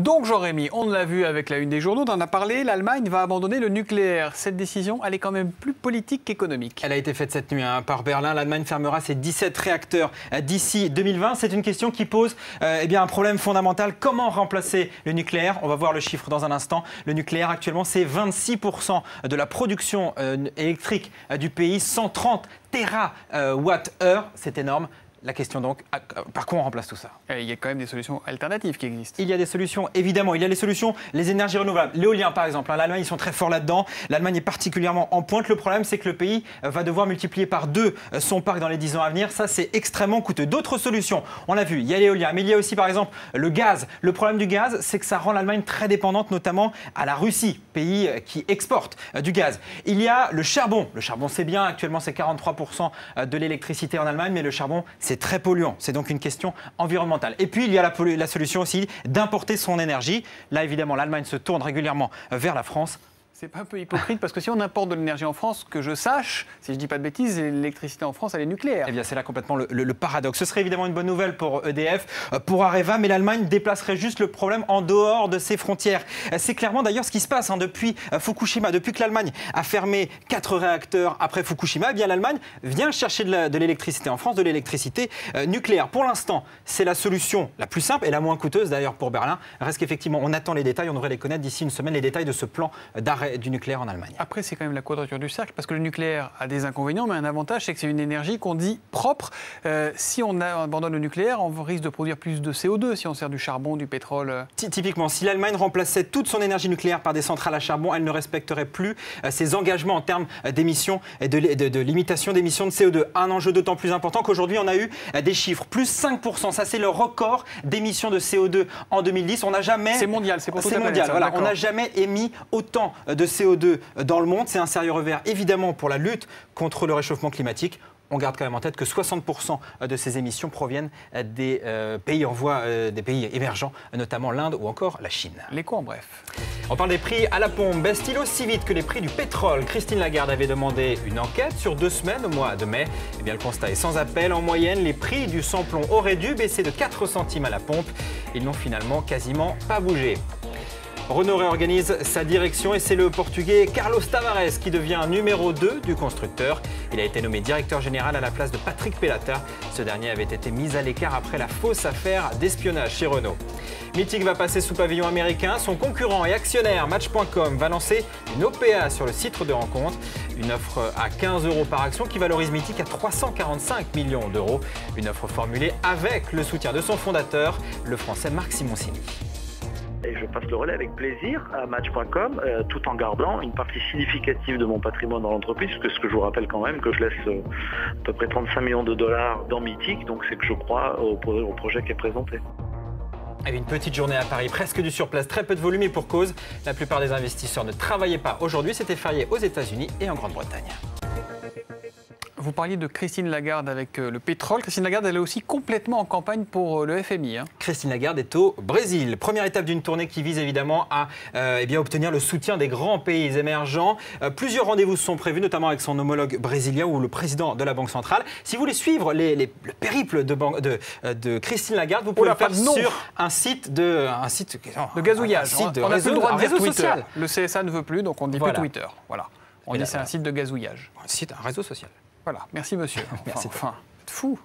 Donc Jean-Rémy, on l'a vu avec la une des journaux, on en a parlé, l'Allemagne va abandonner le nucléaire. Cette décision, elle est quand même plus politique qu'économique. Elle a été faite cette nuit par Berlin. L'Allemagne fermera ses 17 réacteurs d'ici 2020. C'est une question qui pose un problème fondamental. Comment remplacer le nucléaire? On va voir le chiffre dans un instant. Le nucléaire, actuellement, c'est 26% de la production électrique du pays, 130 TWh. C'est énorme. La question donc, par quoi on remplace tout ça? Il y a quand même des solutions alternatives qui existent. Il y a des solutions, évidemment. Il y a les solutions, les énergies renouvelables. L'éolien, par exemple. L'Allemagne, ils sont très forts là-dedans. L'Allemagne est particulièrement en pointe. Le problème, c'est que le pays va devoir multiplier par 2 son parc dans les 10 ans à venir. Ça, c'est extrêmement coûteux. D'autres solutions, on l'a vu, il y a l'éolien. Mais il y a aussi, par exemple, le gaz. Le problème du gaz, c'est que ça rend l'Allemagne très dépendante, notamment à la Russie, pays qui exporte du gaz. Il y a le charbon. Le charbon, c'est bien. Actuellement, c'est 43% de l'électricité en Allemagne. Mais le charbon, c'est très polluant. C'est donc une question environnementale. Et puis, il y a la solution aussi d'importer son énergie. Là, évidemment, l'Allemagne se tourne régulièrement vers la France. C'est pas un peu hypocrite parce que si on importe de l'énergie en France, que je sache, si je dis pas de bêtises, l'électricité en France, elle est nucléaire. Eh bien, c'est là complètement le paradoxe. Ce serait évidemment une bonne nouvelle pour EDF, pour Areva, mais l'Allemagne déplacerait juste le problème en dehors de ses frontières. C'est clairement d'ailleurs ce qui se passe depuis Fukushima. Depuis que l'Allemagne a fermé 4 réacteurs après Fukushima, eh bien l'Allemagne vient chercher de l'électricité en France, de l'électricité nucléaire. Pour l'instant, c'est la solution la plus simple et la moins coûteuse d'ailleurs pour Berlin. Reste qu'effectivement, on attend les détails, on devrait les connaître d'ici une semaine, les détails de ce plan d'arrêt du nucléaire en Allemagne. Après, c'est quand même la quadrature du cercle, parce que le nucléaire a des inconvénients, mais un avantage, c'est que c'est une énergie qu'on dit propre. Si on abandonne le nucléaire, on risque de produire plus de CO2 si on sert du charbon, du pétrole. Typiquement, si l'Allemagne remplaçait toute son énergie nucléaire par des centrales à charbon, elle ne respecterait plus ses engagements en termes d'émissions et de limitation d'émissions de CO2. Un enjeu d'autant plus important qu'aujourd'hui, on a eu des chiffres, plus 5%. Ça, c'est le record d'émissions de CO2 en 2010. On n'a jamais... C'est mondial, c'est pour toute la planète. C'est mondial, voilà. On n'a jamais émis autant de CO2 dans le monde. C'est un sérieux revers, évidemment, pour la lutte contre le réchauffement climatique. On garde quand même en tête que 60% de ces émissions proviennent des pays en voie, des pays émergents, notamment l'Inde ou encore la Chine. L'écho en bref. On parle des prix à la pompe. Baisse-t-il aussi vite que les prix du pétrole? Christine Lagarde avait demandé une enquête sur 2 semaines au mois de mai. Eh bien, le constat est sans appel. En moyenne, les prix du sans-plomb auraient dû baisser de 4 centimes à la pompe. Ils n'ont finalement quasiment pas bougé. Renault réorganise sa direction et c'est le Portugais Carlos Tavares qui devient numéro 2 du constructeur. Il a été nommé directeur général à la place de Patrick Pellata. Ce dernier avait été mis à l'écart après la fausse affaire d'espionnage chez Renault. Mythic va passer sous pavillon américain. Son concurrent et actionnaire Match.com va lancer une OPA sur le site de rencontre. Une offre à 15 € par action qui valorise Mythic à 345 millions d'euros. Une offre formulée avec le soutien de son fondateur, le français Marc Simoncini. Et je passe le relais avec plaisir à Match.com, tout en gardant une partie significative de mon patrimoine dans l'entreprise, parce que je vous rappelle quand même que je laisse à peu près 35 millions de dollars dans Mythic, donc c'est que je crois au projet qui est présenté. Et une petite journée à Paris, presque du surplace, très peu de volume et pour cause, la plupart des investisseurs ne travaillaient pas aujourd'hui, c'était férié aux États-Unis et en Grande-Bretagne. Vous parliez de Christine Lagarde avec le pétrole. Christine Lagarde, elle est aussi complètement en campagne pour le FMI. Christine Lagarde est au Brésil. Première étape d'une tournée qui vise évidemment à obtenir le soutien des grands pays émergents. Plusieurs rendez-vous sont prévus, notamment avec son homologue brésilien ou le président de la Banque centrale. Si vous voulez suivre le périple de Christine Lagarde, vous pouvez le faire sur un site de gazouillage. On a plus le droit de réseau social. Le CSA ne veut plus, donc on ne dit plus Twitter. Voilà. On dit c'est un site de gazouillage. Un réseau social. Voilà, merci monsieur. Merci. Fou.